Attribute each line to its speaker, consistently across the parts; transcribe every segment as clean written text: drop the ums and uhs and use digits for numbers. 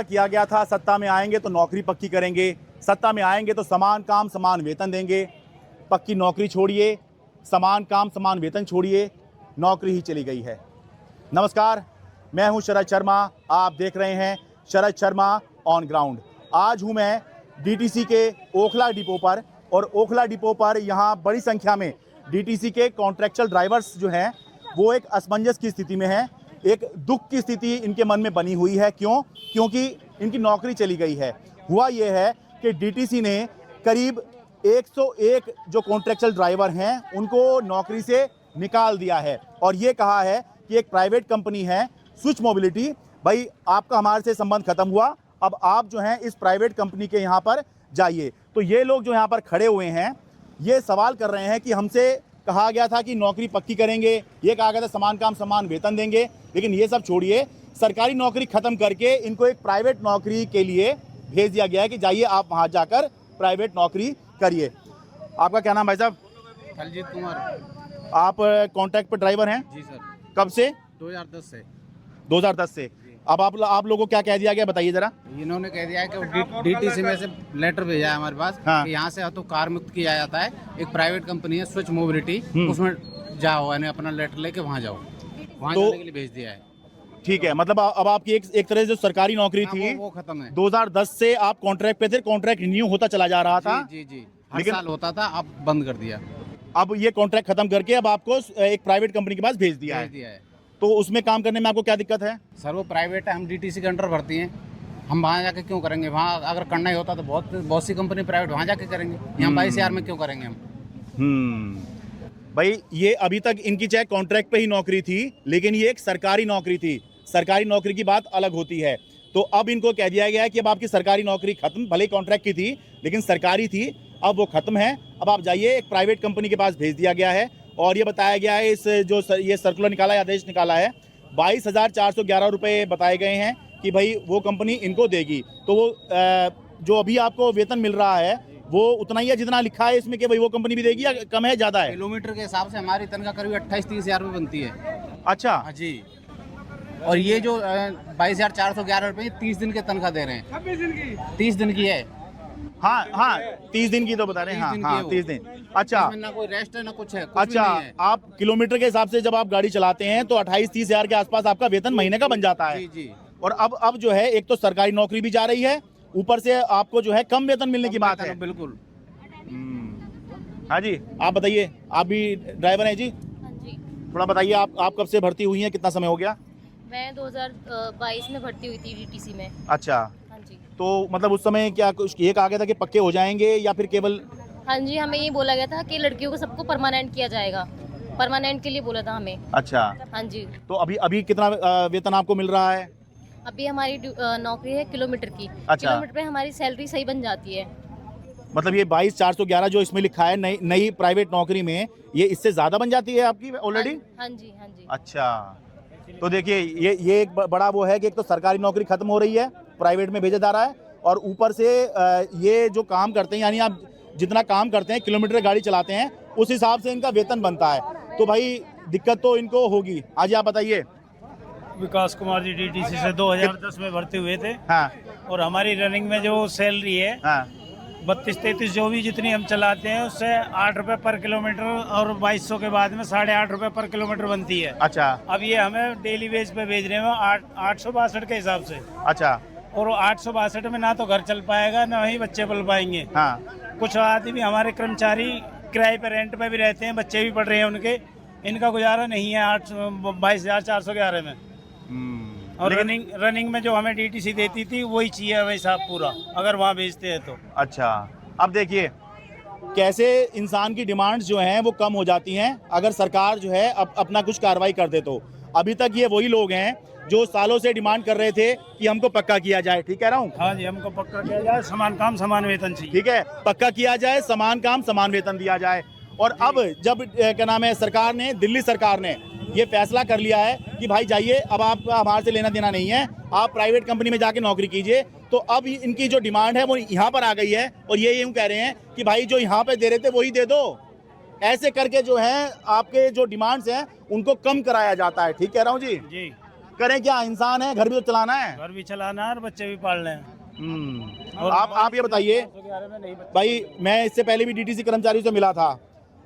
Speaker 1: किया गया था सत्ता में आएंगे तो नौकरी पक्की करेंगे, सत्ता में आएंगे तो समान काम समान वेतन देंगे। पक्की नौकरी छोड़िए, समान काम समान वेतन छोड़िए, नौकरी ही चली गई है। नमस्कार, मैं हूं शरद शर्मा, आप देख रहे हैं शरद शर्मा ऑन ग्राउंड। आज हूं मैं डीटीसी के ओखला डिपो पर, और ओखला डिपो पर यहां बड़ी संख्या में डीटीसी के कॉन्ट्रैक्चुअल ड्राइवर्स जो हैं वो एक असमंजस की स्थिति में हैं। एक दुख की स्थिति इनके मन में बनी हुई है। क्यों? क्योंकि इनकी नौकरी चली गई है। हुआ ये है कि डीटीसी ने करीब 101 जो कॉन्ट्रैक्चुअल ड्राइवर हैं उनको नौकरी से निकाल दिया है, और ये कहा है कि एक प्राइवेट कंपनी है स्विच मोबिलिटी, भाई आपका हमारे से संबंध खत्म हुआ, अब आप जो हैं इस प्राइवेट कंपनी के यहाँ पर जाइए। तो ये लोग जो यहाँ पर खड़े हुए हैं ये सवाल कर रहे हैं कि हमसे कहा गया था कि नौकरी पक्की करेंगे, ये कहा गया था समान काम समान वेतन देंगे, लेकिन ये सब छोड़िए, सरकारी नौकरी खत्म करके इनको एक प्राइवेट नौकरी के लिए भेज दिया गया है कि जाइए आप वहाँ जाकर प्राइवेट नौकरी करिए। आपका क्या नाम भाई साहब?
Speaker 2: खलजीत कुमार।
Speaker 1: आप कॉन्ट्रैक्ट पर ड्राइवर हैं?
Speaker 2: जी सर।
Speaker 1: कब से?
Speaker 2: 2010 से।
Speaker 1: 2010 से। अब आप लोगों को क्या कह दिया गया, बताइए जरा।
Speaker 2: इन्होंने कह दिया है कि डीटीसी में से लेटर भेजा है हमारे पास।
Speaker 1: हाँ।
Speaker 2: कि यहाँ से तो कार मुक्त किया जाता है, एक प्राइवेट कंपनी है स्विच मोबिलिटी, उसमें जाओ, यानी अपना लेटर लेके वहाँ जाओ, वहाँ
Speaker 1: तो
Speaker 2: जाने के लिए भेज दिया है।
Speaker 1: ठीक है, मतलब अब आपकी एक तरह से जो सरकारी नौकरी थी
Speaker 2: वो खत्म है।
Speaker 1: 2010 से आप कॉन्ट्रैक्ट पे थे, कॉन्ट्रैक्ट रिन्यू होता चला जा रहा था।
Speaker 2: जी जी, हर
Speaker 1: लेकिन
Speaker 2: साल होता था, अब बंद कर दिया।
Speaker 1: अब ये कॉन्ट्रैक्ट खत्म करके अब आपको एक प्राइवेट कंपनी के पास भेज दिया है। तो उसमें काम करने में आपको क्या दिक्कत है?
Speaker 2: सर वो प्राइवेट है, हम डीटीसी के अंडर भर्ती हैं, हम वहाँ जाके क्यों करेंगे? वहाँ अगर करना ही होता तो बहुत सी कंपनी प्राइवेट वहाँ जाके करेंगे, यहाँ 22,000 में क्यों करेंगे हम?
Speaker 1: भाई ये अभी तक इनकी चाहे कॉन्ट्रैक्ट पे ही नौकरी थी, लेकिन ये एक सरकारी नौकरी थी। सरकारी नौकरी की बात अलग होती है। तो अब इनको कह दिया गया है कि अब आपकी सरकारी नौकरी खत्म, भले कॉन्ट्रैक्ट की थी लेकिन सरकारी थी, अब वो खत्म है, अब आप जाइए, एक प्राइवेट कंपनी के पास भेज दिया गया है। और ये बताया गया है, इस ये सर्कुलर निकाला है, आदेश निकाला है, 22,411 रुपये बताए गए हैं कि भाई वो कंपनी इनको देगी। तो वो जो अभी आपको वेतन मिल रहा है वो उतना ही है जितना लिखा है इसमें कि भाई वो कंपनी भी देगी, या कम है, ज़्यादा है?
Speaker 2: किलोमीटर के हिसाब से हमारी तनख्वाह करीब 28-30 हज़ार रुपये बनती है।
Speaker 1: अच्छा।
Speaker 2: हाँ जी। और ये जो 22,411 रुपये 30 दिन के तनख्वाह दे रहे हैं। 26 दिन की? 30 दिन की है।
Speaker 1: हाँ 30 दिन की तो बता रहे हैं। हाँ 30 दिन। अच्छा,
Speaker 2: ना कोई रेस्ट है ना कुछ है, कुछ
Speaker 1: अच्छा
Speaker 2: भी नहीं है।
Speaker 1: आप किलोमीटर के हिसाब से जब आप गाड़ी चलाते हैं तो 28-30 हज़ार के आसपास आपका वेतन महीने का बन जाता है।
Speaker 2: जी जी।
Speaker 1: और अब जो है एक तो सरकारी नौकरी भी जा रही है, ऊपर से आपको जो है कम वेतन मिलने की बात है।
Speaker 2: बिल्कुल।
Speaker 1: हाँ जी, आप बताइए, आप भी ड्राइवर हैं जी?
Speaker 3: हाँ जी।
Speaker 1: थोड़ा बताइए, आप कब से भर्ती हुई हैं, कितना समय हो गया?
Speaker 3: मैं 2022 में भर्ती हुई थी डीटीसी में।
Speaker 1: अच्छा,
Speaker 3: हाँ जी।
Speaker 1: तो मतलब उस समय क्या कुछ ये कहा गया था कि पक्के हो जाएंगे, या फिर केवल?
Speaker 3: हाँ जी, हमें ये बोला गया था कि लड़कियों को सबको परमानेंट किया जाएगा, परमानेंट के लिए बोला था हमें।
Speaker 1: अच्छा,
Speaker 3: हाँ जी।
Speaker 1: तो अभी कितना वेतन आपको मिल रहा है?
Speaker 3: अभी हमारी नौकरी है किलोमीटर की।
Speaker 1: अच्छा।
Speaker 3: किलोमीटर पे हमारी सैलरी सही बन जाती है।
Speaker 1: मतलब ये 22,411 जो इसमें लिखा है नई प्राइवेट नौकरी में, ये इससे ज्यादा बन जाती है आपकी ऑलरेडी?
Speaker 3: हाँ जी, हाँ जी।
Speaker 1: अच्छा, तो देखिए ये एक बड़ा वो है कि एक तो सरकारी नौकरी खत्म हो रही है, प्राइवेट में भेजा जा रहा है, और ऊपर से ये जो काम करते हैं, यानी आप जितना काम करते हैं, किलोमीटर गाड़ी चलाते हैं, उस हिसाब से इनका वेतन बनता है। तो भाई दिक्कत तो इनको होगी। आज आप बताइए।
Speaker 4: विकास कुमार जी, डीटीसी से 2010 में भर्ती हुए थे।
Speaker 1: हाँ
Speaker 4: और हमारी रनिंग में जो सैलरी है,
Speaker 1: हाँ
Speaker 4: 32-33 जो भी जितनी हम चलाते हैं उससे 8 रुपये पर किलोमीटर, और 2200 के बाद में 8.5 रुपये पर किलोमीटर बनती है।
Speaker 1: अच्छा।
Speaker 4: अब ये हमें डेली बेस पे भेज रहे हैं 862 के हिसाब से।
Speaker 1: अच्छा।
Speaker 4: और 862 में ना तो घर चल पाएगा, ना ही बच्चे पल पाएंगे।
Speaker 1: हाँ।
Speaker 4: कुछ आदमी हमारे कर्मचारी किराए पे, रेंट पे भी रहते हैं, बच्चे भी पढ़ रहे हैं उनके, इनका गुजारा नहीं है 22,411 में। और रनिंग में जो हमें डीटीसी देती थी वही चाहिए वैसा पूरा, अगर वहाँ भेजते हैं तो।
Speaker 1: अच्छा, अब देखिए कैसे इंसान की डिमांड्स जो हैं वो कम हो जाती हैं अगर सरकार जो है अपना कुछ कार्रवाई कर दे। तो अभी तक ये वही लोग हैं जो सालों से डिमांड कर रहे थे कि हमको पक्का किया जाए। ठीक कह रहा हूँ?
Speaker 4: हाँ जी, हमको पक्का किया जाए, समान काम समान वेतन चाहिए।
Speaker 1: ठीक है, पक्का किया जाए, समान काम समान वेतन दिया जाए। और अब जब क्या नाम है, सरकार ने, दिल्ली सरकार ने ये फैसला कर लिया है कि भाई जाइए, अब आप हमारे से लेना देना नहीं है, आप प्राइवेट कंपनी में जाके नौकरी कीजिए, तो अब इनकी जो डिमांड है वो यहाँ पर आ गई है। और ये यूँ कह रहे हैं कि भाई जो यहाँ पे दे रहे थे वही दे दो। ऐसे करके जो है आपके जो डिमांड्स हैं उनको कम कराया जाता है। ठीक कह रहा हूँ जी?
Speaker 4: जी।
Speaker 1: करें क्या, इंसान है, घर भी तो चलाना है।
Speaker 4: घर भी चलाना है और बच्चे भी पालने हैं।
Speaker 1: और आप ये बताइए भाई, मैं इससे पहले भी डीटीसी कर्मचारियों से मिला था,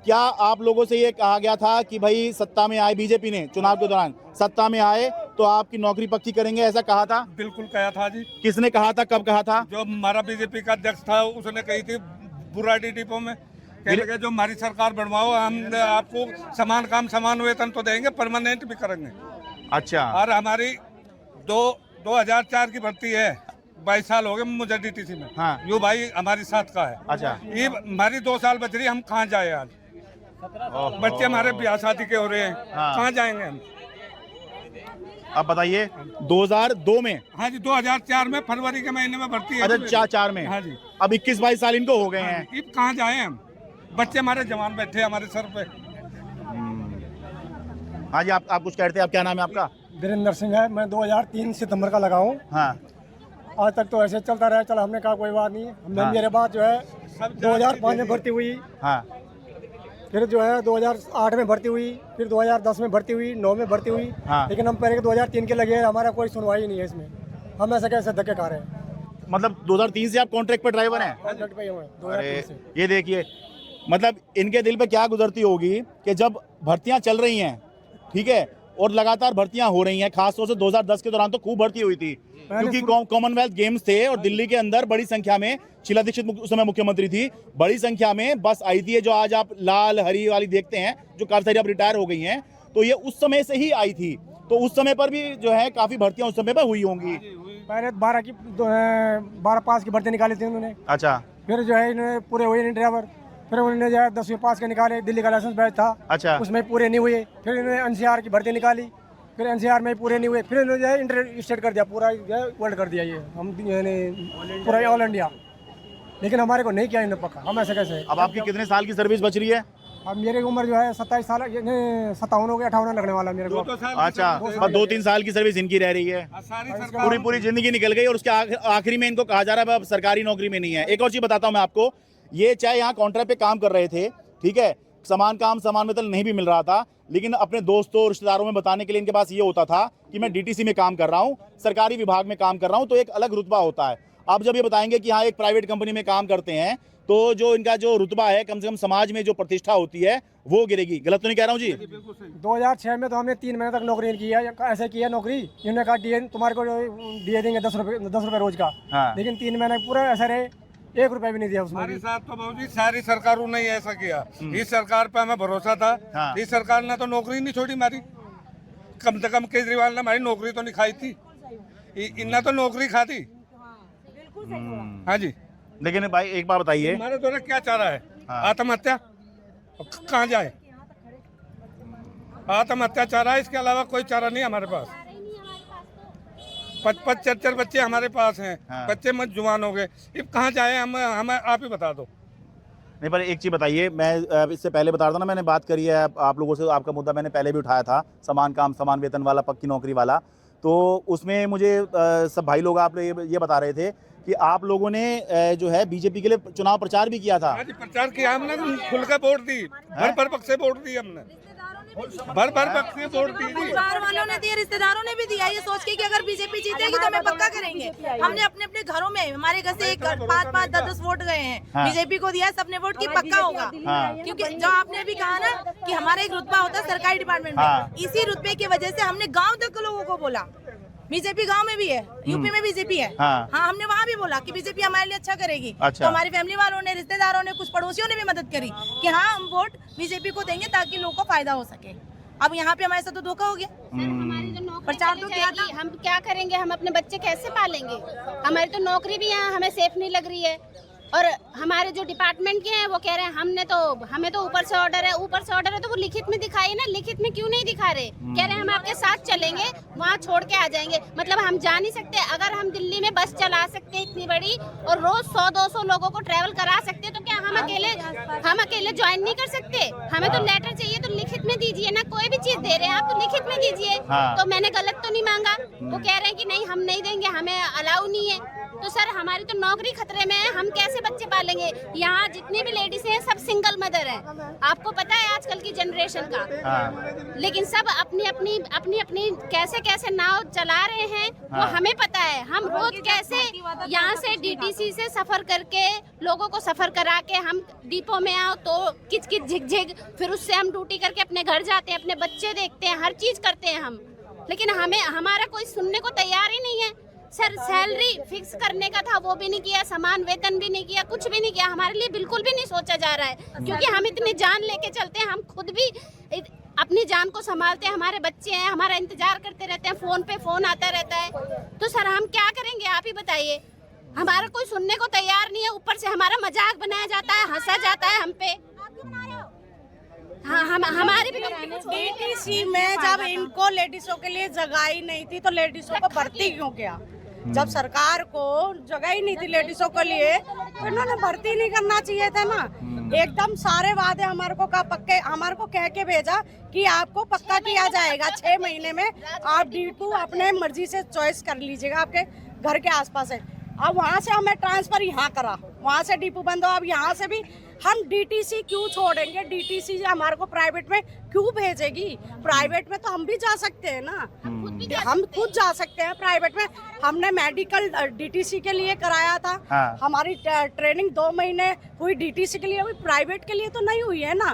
Speaker 1: क्या आप लोगों से ये कहा गया था कि भाई सत्ता में आए, बीजेपी ने चुनाव के दौरान सत्ता में आए तो आपकी नौकरी पक्की करेंगे, ऐसा कहा था?
Speaker 5: बिल्कुल कहा था जी।
Speaker 1: किसने कहा था, कब कहा था?
Speaker 5: जो हमारा बीजेपी का अध्यक्ष था उसने कही थी बुराड़ी डिपो में, कहने लगे जो हमारी सरकार बनवाओ, हम आपको समान काम समान वेतन तो देंगे, परमानेंट भी करेंगे।
Speaker 1: अच्छा।
Speaker 5: और हमारी 2004 की भर्ती है, 22 साल हो गए मुझे डीटीसी में।
Speaker 1: हाँ।
Speaker 5: यो भाई हमारी साथ का है।
Speaker 1: अच्छा।
Speaker 5: ये हमारी 2 साल बच रही, हम कहाँ जाए आज? बच्चे हमारे ब्याह शादी के हो रहे हैं,
Speaker 1: हाँ।
Speaker 5: कहाँ जाएंगे हम?
Speaker 1: अब बताइए 2002 में?
Speaker 5: हाँ जी, 2004 में फरवरी के महीने में भर्ती है।
Speaker 1: अच्छा, 4 में।
Speaker 5: हाँ जी।
Speaker 1: अब 21-22 साल इनको हो गए हैं।
Speaker 5: अब कहाँ जाए हम? बच्चे हमारे जवान बैठे हमारे सर पे।
Speaker 1: हाँ जी, आप कुछ कहते हैं, आप क्या नाम है आपका?
Speaker 6: वीरेंद्र सिंह है, मैं 2003 सितंबर का लगा हूँ।
Speaker 1: हाँ।
Speaker 6: आज तक तो ऐसे चलता रहा, चल हमने कहा कोई बात नहीं।
Speaker 1: हाँ।
Speaker 6: मेरे बाद जो है 2005 में भर्ती हुई,
Speaker 1: हाँ।
Speaker 6: फिर जो है 2008 में भर्ती हुई, फिर 2010 में भर्ती हुई, 9 में भर्ती हुई।
Speaker 1: हाँ।
Speaker 6: लेकिन हम पहले 2003 के लगे हैं, हमारा कोई सुनवाई नहीं है इसमें। हम ऐसे कैसे धक्के खा रहे हैं?
Speaker 1: मतलब 2003 से आप कॉन्ट्रैक्ट पर ड्राइवर हैं?
Speaker 6: कॉन्ट्रैक्ट पे ही हुए हैं, 2003 से।
Speaker 1: ये देखिए, मतलब इनके दिल पे क्या गुजरती होगी कि जब भर्तियां चल रही हैं, ठीक है, और लगातार भर्तियां हो रही हैं, खासतौर से 2010 के दौरान तो खूब भर्ती हुई थी, क्योंकि कॉमनवेल्थ गेम्स थे और दिल्ली के अंदर बड़ी संख्या में, शीला दीक्षित उस समय मुख्यमंत्री थी, बड़ी संख्या में बस आई थी। जो आज आप लाल हरी वाली देखते हैं, जो काफी सारी अब रिटायर हो गई हैं, तो ये उस समय से ही आई थी। तो उस समय पर भी जो है काफी भर्तियां उस समय पर हुई होंगी।
Speaker 6: पहले 12 पास की भर्ती निकाली थी उन्होंने।
Speaker 1: अच्छा।
Speaker 6: फिर जो है इन्होंने पूरे हुए नहीं ड्राइवर, फिर उन्होंने जो है 10वीं पास के निकाले, दिल्ली का लाइसेंस बैच था।
Speaker 1: अच्छा।
Speaker 6: उसमें पूरे नहीं हुए, फिर इन्होंने एनसीआर की भर्ती निकाली, फिर एनसीआर में पूरे नहीं हुए, फिर इन्होंने जो है इंटर स्टेट कर दिया, पूरा जो है वर्ल्ड कर दिया, ये हम यानी पूरा ऑल इंडिया। लेकिन हमारे को नहीं किया इन्होंने पक्का, हम ऐसे कैसे?
Speaker 1: अब आपकी कितने साल की सर्विस बच रही है?
Speaker 6: अब मेरी उम्र जो है 27 साल, 57 हो गया, 58 लगने वाला मेरे को।
Speaker 1: अच्छा, बस 2-3 साल की सर्विस इनकी रह रही है, पूरी जिंदगी निकल गई और उसके आखिरी में इनको कहा जा रहा है अब सरकारी नौकरी में नहीं है। एक और चीज बताता हूँ मैं आपको, ये चाहे यहाँ कॉन्ट्रैक्ट पे काम कर रहे थे, ठीक है, समान काम समान वेतन नहीं भी मिल रहा था, लेकिन अपने दोस्तों रिश्तेदारों में बताने के लिए इनके पास ये होता था कि मैं डीटीसी में काम कर रहा हूँ, सरकारी विभाग में काम कर रहा हूँ, तो एक अलग रुतबा होता है। अब जब ये बताएंगे कि हाँ एक प्राइवेट कंपनी में काम करते हैं, तो जो इनका जो रुतबा है, कम से कम समाज में जो प्रतिष्ठा होती है वो गिरेगी। गलत तो नहीं कह रहा हूँ जी?
Speaker 6: 2006 में तो हमने 3 महीने तक नौकरी की है, ऐसे की है नौकरी। इन्होंने कहा दिए तुम्हारे को दिए देंगे 10 रुपये रोज का।
Speaker 1: हाँ।
Speaker 6: लेकिन 3 महीने पूरा ऐसा रहे, 1 रुपया भी नहीं दिया उसमें।
Speaker 5: हमारे साथ तो बाबूजी सारी सरकारों ने ऐसा किया। इस सरकार पे हमें भरोसा था।
Speaker 1: हाँ। इस
Speaker 5: सरकार ने तो नौकरी नहीं छोड़ी हमारी, कम से कम केजरीवाल ने हमारी नौकरी तो नहीं खाई थी, इन्हें तो नौकरी खा दी। हाँ जी।
Speaker 1: लेकिन भाई एक बात बताइए,
Speaker 5: हमारे द्वारा क्या चारा है?
Speaker 1: हाँ।
Speaker 5: आत्महत्या, कहाँ जाए? आत्महत्या चारा है, इसके अलावा कोई चारा नहीं हमारे पास। 5-4 बच्चे हमारे पास हैं।
Speaker 1: हाँ।
Speaker 5: बच्चे मत जुआन हो गए, अब कहाँ जाए? हमें आप ही बता दो।
Speaker 1: नहीं पर एक चीज़ बताइए, मैं इससे पहले बता रहा था ना, मैंने बात करी है आप लोगों से, आपका मुद्दा मैंने पहले भी उठाया था, समान काम समान वेतन वाला, पक्की नौकरी वाला। तो उसमें मुझे सब भाई लोग आप ये बता रहे थे कि आप लोगों ने जो है बीजेपी के लिए चुनाव प्रचार भी किया था।
Speaker 5: आज प्रचार किया हमने, खुल के वोट दी, भर पक्ष से वोट दी हमने, भर पक्ष से वोट दी।
Speaker 7: परिवार वालों ने दिया, रिश्तेदारों ने भी दिया, ये सोच के कि अगर बीजेपी जीतेगी तो हमें पक्का करेंगे। हमने अपने अपने घरों में, हमारे घर से 5-5, 10-10 वोट गए हैं।
Speaker 1: हाँ।
Speaker 7: बीजेपी को दिया, सबने वोट की पक्का होगा।
Speaker 1: हाँ।
Speaker 7: क्योंकि जो आपने अभी कहा ना कि हमारा एक रुतबा होता है सरकारी डिपार्टमेंट में,
Speaker 1: हाँ।
Speaker 7: इसी रुतबे की वजह से हमने गाँव तक के लोगों को बोला, बीजेपी गांव में भी है, यूपी में बीजेपी है।
Speaker 1: हाँ।
Speaker 7: हाँ, हमने वहाँ भी बोला कि बीजेपी हमारे लिए अच्छा करेगी।
Speaker 1: अच्छा।
Speaker 7: तो हमारी फैमिली वालों ने, रिश्तेदारों ने, कुछ पड़ोसियों ने भी मदद करी कि हाँ हम वोट बीजेपी को देंगे ताकि लोगों को फायदा हो सके। अब यहाँ पे हमारे साथ तो धोखा हो गया।
Speaker 3: हमारी जो नौकरी
Speaker 7: प्रचार
Speaker 3: चली
Speaker 7: तो किया
Speaker 3: जाएगी, हम क्या करेंगे? हम अपने बच्चे कैसे पालेंगे? हमारी तो नौकरी भी यहाँ हमें सेफ नहीं लग रही है। और हमारे जो डिपार्टमेंट के हैं वो कह रहे हैं हमें तो ऊपर से ऑर्डर है, ऊपर से ऑर्डर है तो वो लिखित में दिखाइए ना। लिखित में क्यों नहीं दिखा रहे? कह रहे हैं हम आपके साथ चलेंगे, वहाँ छोड़ के आ जाएंगे। मतलब हम जा नहीं सकते। अगर हम दिल्ली में बस चला सकते हैं इतनी बड़ी और रोज 100-200 लोगों को ट्रेवल करा सकते हैं, तो क्या हम अकेले ज्वाइन नहीं कर सकते? हमें तो लेटर चाहिए तो लिखित में दीजिए ना। कोई भी चीज दे रहे हैं आप तो लिखित में दीजिए।
Speaker 1: हाँ।
Speaker 7: तो मैंने गलत तो नहीं मांगा। वो कह रहे हैं कि नहीं हम नहीं देंगे, हमें अलाउ नहीं है।
Speaker 3: तो सर हमारी तो नौकरी खतरे में है, हम कैसे बच्चे पालेंगे? यहाँ जितनी भी लेडीज हैं सब सिंगल मदर हैं, आपको पता है आजकल की जनरेशन का। लेकिन सब अपनी अपनी कैसे कैसे नाव चला रहे हैं वो हमें पता है। हम रोज कैसे यहाँ से डीटीसी से सफर करके लोगों को सफर करा के हम डिपो में आओ तो किच किच झिक झिक, फिर उससे हम ड्यूटी करके अपने घर जाते हैं, अपने बच्चे देखते हैं, हर चीज करते हैं हम, लेकिन हमारा कोई सुनने को तैयार ही नहीं है। सर सैलरी फिक्स करने का था वो भी नहीं किया, समान वेतन भी नहीं किया, कुछ भी नहीं किया, हमारे लिए बिल्कुल भी नहीं सोचा जा रहा है, क्योंकि हम इतनी जान लेके चलते हैं, हम खुद भी अपनी जान को संभालते हैं, हमारे बच्चे हैं, हमारा इंतजार करते रहते हैं, फोन पे फोन आता रहता है। तो सर हम क्या करेंगे आप ही बताइए? हमारा कोई सुनने को तैयार नहीं है, ऊपर से हमारा मजाक बनाया जाता है, हंसा जाता है हम पे। हाँ हमारी भी
Speaker 8: डीटीसी में जब इनको लेडीजों के लिए जगह ही नहीं थी तो लेडीजों को भर्ती क्यों किया? जब सरकार को जगह ही नहीं थी लेडीजों के लिए तो इन्होंने भर्ती नहीं करना चाहिए था ना। एकदम सारे वादे हमारे को कह के भेजा कि आपको पक्का किया जाएगा 6 महीने में, आप D2 अपने मर्जी से चॉइस कर लीजिएगा, आपके घर के आसपास है। अब वहाँ से हमें ट्रांसफर यहाँ करा, वहाँ से डिपो बंद हो, अब यहाँ से भी हम डीटीसी क्यों छोड़ेंगे? डीटीसी हमारे को प्राइवेट में क्यों भेजेगी? प्राइवेट में तो हम भी जा सकते हैं ना, हम खुद जा सकते हैं प्राइवेट में। हमने मेडिकल डीटीसी के लिए कराया था, हमारी ट्रेनिंग 2 महीने हुई डीटीसी के लिए, अभी प्राइवेट के लिए तो नहीं हुई है ना।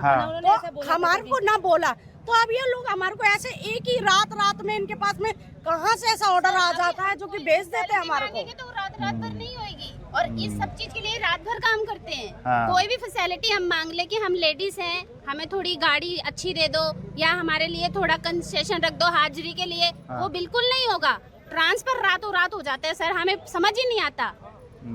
Speaker 8: तो हमारे को ना बोला, तो अब ये लोग हमारे को ऐसे एक ही रात में इनके पास में कहाँ से ऐसा ऑर्डर आ जाता है जो कि भेज देते हैं हमारे को।
Speaker 3: तो रात भर नहीं होगी, और इस सब चीज के लिए रात भर काम करते हैं। कोई भी फैसिलिटी हम मांग ले कि हम लेडीज हैं, हमें थोड़ी गाड़ी अच्छी दे दो या हमारे लिए थोड़ा कंसेशन रख दो हाजिरी के लिए, वो बिल्कुल नहीं होगा। ट्रांसफर रातों रात हो जाता है सर, हमें समझ ही नहीं आता।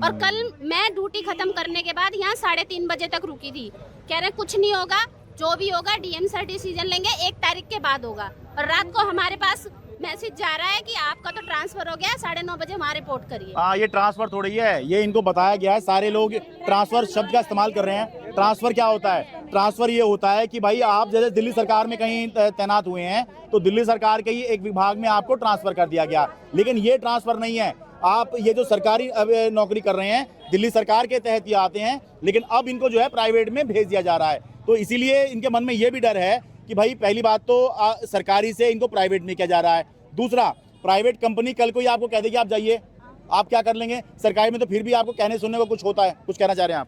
Speaker 3: और कल मैं ड्यूटी खत्म करने के बाद यहाँ 3:30 बजे तक रुकी थी, कह रहे कुछ नहीं होगा, जो भी होगा डीएम सर डिसीजन लेंगे, 1 तारीख के बाद होगा। और रात को हमारे पास मैसेज जा रहा है कि आपका तो ट्रांसफर हो गया, 9:30 बजे वहाँ रिपोर्ट करिए।
Speaker 1: हाँ, ये ट्रांसफर थोड़ी है, ये इनको बताया गया है। सारे लोग ट्रांसफर शब्द का इस्तेमाल कर रहे हैं। ट्रांसफर क्या होता है? ट्रांसफर ये होता है कि भाई आप जैसे दिल्ली सरकार में कहीं तैनात हुए हैं तो दिल्ली सरकार के ही एक विभाग में आपको ट्रांसफर कर दिया गया, लेकिन ये ट्रांसफर नहीं है। आप ये जो सरकारी नौकरी कर रहे हैं दिल्ली सरकार के तहत ये आते हैं, लेकिन अब इनको जो है प्राइवेट में भेज दिया जा रहा है। तो इसीलिए इनके मन में ये भी डर है कि भाई पहली बात तो सरकारी से इनको प्राइवेट में किया जा रहा है, दूसरा प्राइवेट कंपनी कल को ही आपको कह देगी आप जाइए, आप क्या कर लेंगे? सरकारी में तो फिर भी आपको कहने सुनने को कुछ होता है। कुछ कहना चाह रहे हैं आप?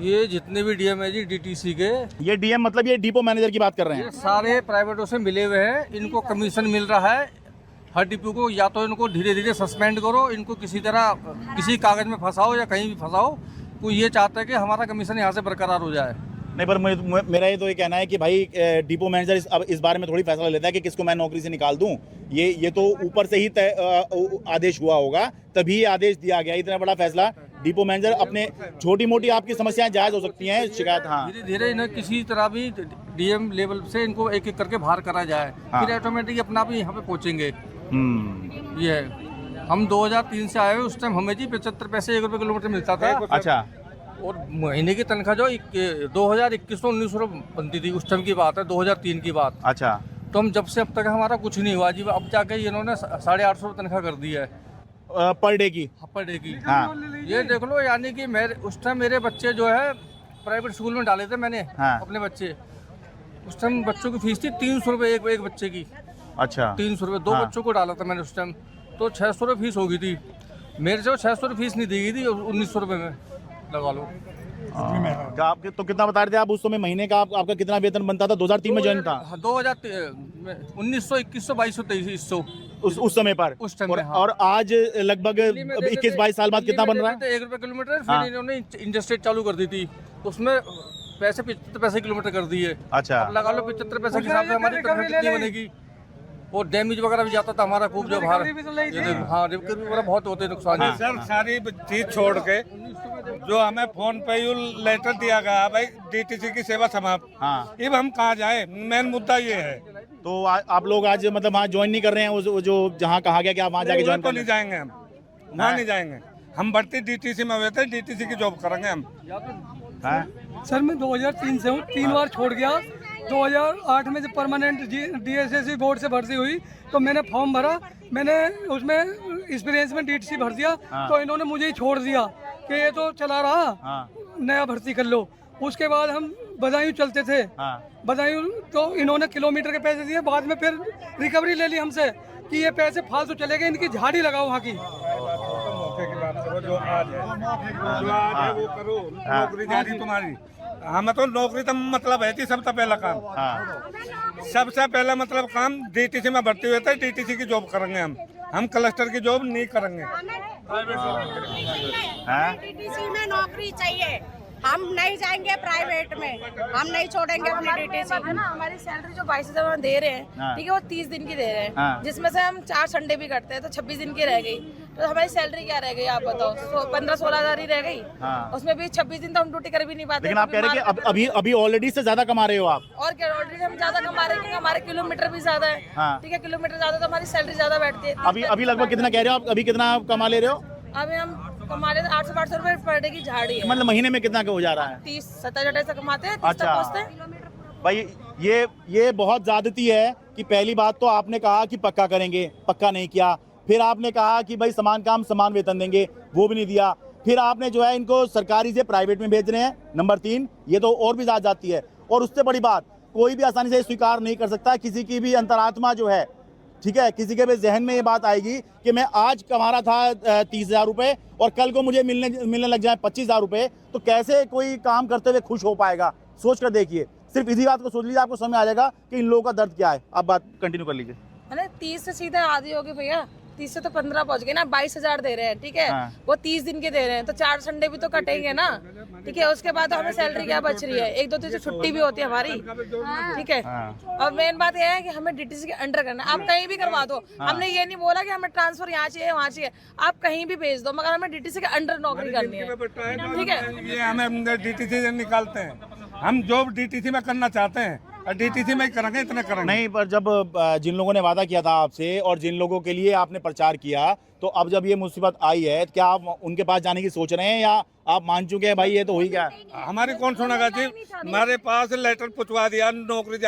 Speaker 9: ये जितने भी डीएम है जी डीटीसी के,
Speaker 1: ये डीएम मतलब ये डिपो मैनेजर की बात कर रहे हैं,
Speaker 9: ये सारे प्राइवेटों से मिले हुए हैं। इनको कमीशन मिल रहा है हर डिपो को, या तो इनको धीरे धीरे सस्पेंड करो, इनको किसी तरह किसी कागज में फंसाओ या कहीं भी फंसाओ। कोई ये चाहता है कि हमारा कमीशन यहाँ से बरकरार हो जाए।
Speaker 1: नहीं, पर मेरा ये तो ये कहना है कि भाई डिपो मैनेजर अब इस बारे में थोड़ी फैसला लेता है कि किसको मैं नौकरी से निकाल दूं। ये तो ऊपर से ही आदेश हुआ होगा, तभी ये आदेश दिया गया। इतना बड़ा फैसला डिपो मैनेजर अपने, छोटी मोटी आपकी समस्याएं जायज हो सकती हैं, शिकायत। हाँ,
Speaker 9: धीरे धीरे इन्हें किसी तरह भी डीएम लेवल से इनको एक एक करके बाहर करा जाए, फिर ऑटोमेटिक अपना भी यहाँ पे पहुँचेंगे। ये है, हम 2003 से आए हुए, उस टाइम हमें जी 75 पैसे 1 रुपये किलोमीटर मिलता था।
Speaker 1: अच्छा।
Speaker 9: और महीने की तनख्वाह जो 2021 में 1900 बनती थी, उस टाइम की बात है, 2003 की बात।
Speaker 1: अच्छा।
Speaker 9: तो हम जब से अब तक हमारा कुछ नहीं हुआ जी, अब जाके इन्होंने 850 तनख्वाह कर दी है
Speaker 1: पर डे की।
Speaker 9: पर डे की।
Speaker 1: हाँ।
Speaker 9: ये देख लो, यानी कि उस टाइम मेरे बच्चे जो है प्राइवेट स्कूल में डाले थे मैंने। हाँ। अपने बच्चे, उस टाइम बच्चों की फीस थी 300 रुपये एक बच्चे की।
Speaker 1: अच्छा।
Speaker 9: 300 रुपये 2 बच्चों को डाला था मैंने उस टाइम, तो 600 रुपये फीस हो गई थी। मेरे से 600 रुपये फीस नहीं दी गई थी, 1900 रुपये में लगा लो।
Speaker 1: आप तो कितना बता रहे थे आप उस समय महीने का? आपका कितना वेतन बनता था? 2003 में ज्वाइन था?
Speaker 9: 1900, 2100, 2200, 2300
Speaker 1: उस समय पर,
Speaker 9: उस टाइम।
Speaker 1: और आज लगभग 21-22 साल बाद कितना बन रहा है?
Speaker 9: 1 रुपये किलोमीटर। फिर इन्होंने इंडस्ट्री चालू कर दी थी, उसमें पैसे 75 पैसे किलोमीटर कर दिए।
Speaker 1: अच्छा।
Speaker 9: लगा लो 75 पैसे के हिसाब से हमारी तनख्वाह कितनी बनेगी? और डैमेज वगैरह भी जाता था हमारा खूब, जो बाहर। हाँ, रिपेयर वगैरह बहुत होते नुकसान।
Speaker 5: सर सारी चीज छोड़ के जो हमें फोन पे यू लेटर दिया गया भाई डीटीसी की सेवा समाप्त। हाँ। अब हम कहाँ जाए? मेन मुद्दा ये है।
Speaker 1: तो आप लोग आज मतलब वहाँ ज्वाइन नहीं कर रहे हैं? वो जो जहाँ कहा गया कि आप वहाँ जाके ज्वाइन
Speaker 5: नहीं जाएंगे, हम वहाँ नहीं जाएंगे। हम बढ़ती डीटीसी में हुए थे, डीटीसी की जॉब करेंगे हम।
Speaker 6: सर मैं 2003 से हूँ, 3 बार छोड़ गया। 2008 में जब परमानेंट DSSC बोर्ड से भर्ती हुई तो मैंने फॉर्म भरा, मैंने उसमें एक्सपीरियंस में डीटीसी भर दिया,
Speaker 1: हाँ।
Speaker 6: तो इन्होंने मुझे ही छोड़ दिया कि ये तो चला रहा,
Speaker 1: हाँ
Speaker 6: नया भर्ती कर लो। उसके बाद हम बदायूं चलते थे,
Speaker 1: हाँ
Speaker 6: बदायूं तो इन्होंने किलोमीटर के पैसे दिए, बाद में फिर रिकवरी ले ली हमसे कि ये पैसे फालतू चले गए, इनकी झाड़ी लगाओ वहाँ की।
Speaker 5: मौके की बात करो, जो आज है वो करो, नौकरी जारी तुम्हारी। हमें तो नौकरी तो मतलब है थी सबसे पहला काम, सबसे पहला मतलब काम डीटीसी में भर्ती हुए थे, डीटीसी की जॉब करेंगे हम क्लस्टर की जॉब नहीं करेंगे।
Speaker 8: डीटीसी में नौकरी चाहिए, हम नहीं जाएंगे प्राइवेट में, हम नहीं छोड़ेंगे अपनी डीटीसी।
Speaker 7: ना हमारी सैलरी जो 22,000 दे रहे हैं,
Speaker 1: हाँ।
Speaker 7: ठीक है, वो 30 दिन की दे रहे हैं,
Speaker 1: हाँ।
Speaker 7: जिसमें से हम 4 संडे भी करते हैं, तो 26 दिन की रह गई। तो हमारी सैलरी क्या रह गई आप बताओ? 15-16 हज़ार ही रह गई।
Speaker 1: हाँ।
Speaker 7: उसमें भी 26 दिन तो हम ड्यूटी कर भी नहीं पाते।
Speaker 1: लेकिन आप कह रहे हैं कि अभी ऑलरेडी से ज्यादा कमा रहे हो आप।
Speaker 7: और क्या, ऑलरेडी हम ज्यादा कमा रहे हैं क्योंकि हमारे किलोमीटर भी ज्यादा है,
Speaker 1: हाँ।
Speaker 7: ठीक है, किलोमीटर ज्यादा तो हमारी सैलरी ज्यादा बैठती है।
Speaker 1: अभी लगभग कितना कह रहे हो आप, अभी कितना कमा ले रहे हो?
Speaker 7: अभी हम कमा रहे 800-800 रुपए पर डे की झाड़ी है,
Speaker 1: मतलब महीने में कितना का हो जा रहा है?
Speaker 7: 30-27 से कमाते हैं, 30 तक
Speaker 1: अच्छा।
Speaker 7: पहुंचते हैं।
Speaker 1: भाई ये बहुत ज्यादती है कि पहली बात तो आपने कहा कि पक्का करेंगे, पक्का नहीं किया। फिर आपने कहा कि भाई समान काम समान वेतन देंगे, वो भी नहीं दिया। फिर आपने जो है इनको सरकारी से प्राइवेट में भेज रहे हैं। नंबर 3, ये तो और भी ज्यादा जाती है। और उससे बड़ी बात, कोई भी आसानी से स्वीकार नहीं कर सकता, किसी की भी अंतरात्मा जो है, ठीक है, किसी के भी जहन में ये बात आएगी कि मैं आज कमा रहा था 30,000 रुपये और कल को मुझे मिलने लग जाए 25,000 रुपये, तो कैसे कोई काम करते हुए खुश हो पाएगा? सोच कर देखिए, सिर्फ इसी बात को सोच लीजिए, आपको समझ आ जाएगा कि इन लोगों का दर्द क्या है। आप बात कंटिन्यू कर लीजिए।
Speaker 7: अरे 30 से सीधे आधी होगी भैया, 30 से तो 15 पहुंच गए ना, 22,000 दे रहे हैं, ठीक है,
Speaker 1: हाँ।
Speaker 7: वो 30 दिन के दे रहे हैं, तो 4 संडे भी तो कटेंगे ना, ठीक है। उसके बाद हमें सैलरी क्या बच रही है? 1-2 दिन छुट्टी भी होती है हमारी, ठीक है। और मेन बात यह है कि हमें डीटीसी के अंडर करना है। आप कहीं भी करवा दो, हमने ये नहीं बोला कि हमें ट्रांसफर यहाँ चाहिए वहाँ चाहिए, आप कहीं भी भेज दो, मगर हमें डीटीसी के अंडर नौकरी करनी है, ठीक है।
Speaker 5: ये हमें डीटीसी से निकालते हैं, हम जॉब डीटीसी में करना चाहते हैं और डीटीसी में ही करेंगे, इतने करेंगे
Speaker 1: नहीं, पर जब जिन लोगों ने वादा किया था आपसे और जिन लोगों के लिए आपने प्रचार किया, तो अब जब ये मुसीबत आई है, क्या आप उनके पास जाने की सोच रहे हैं या आप मान चुके हैं भाई ये तो हो ही गया?
Speaker 5: हमारी कौन सुनेगा जी? हमारे पास लेटर पहुंचवा दिया, नौकरी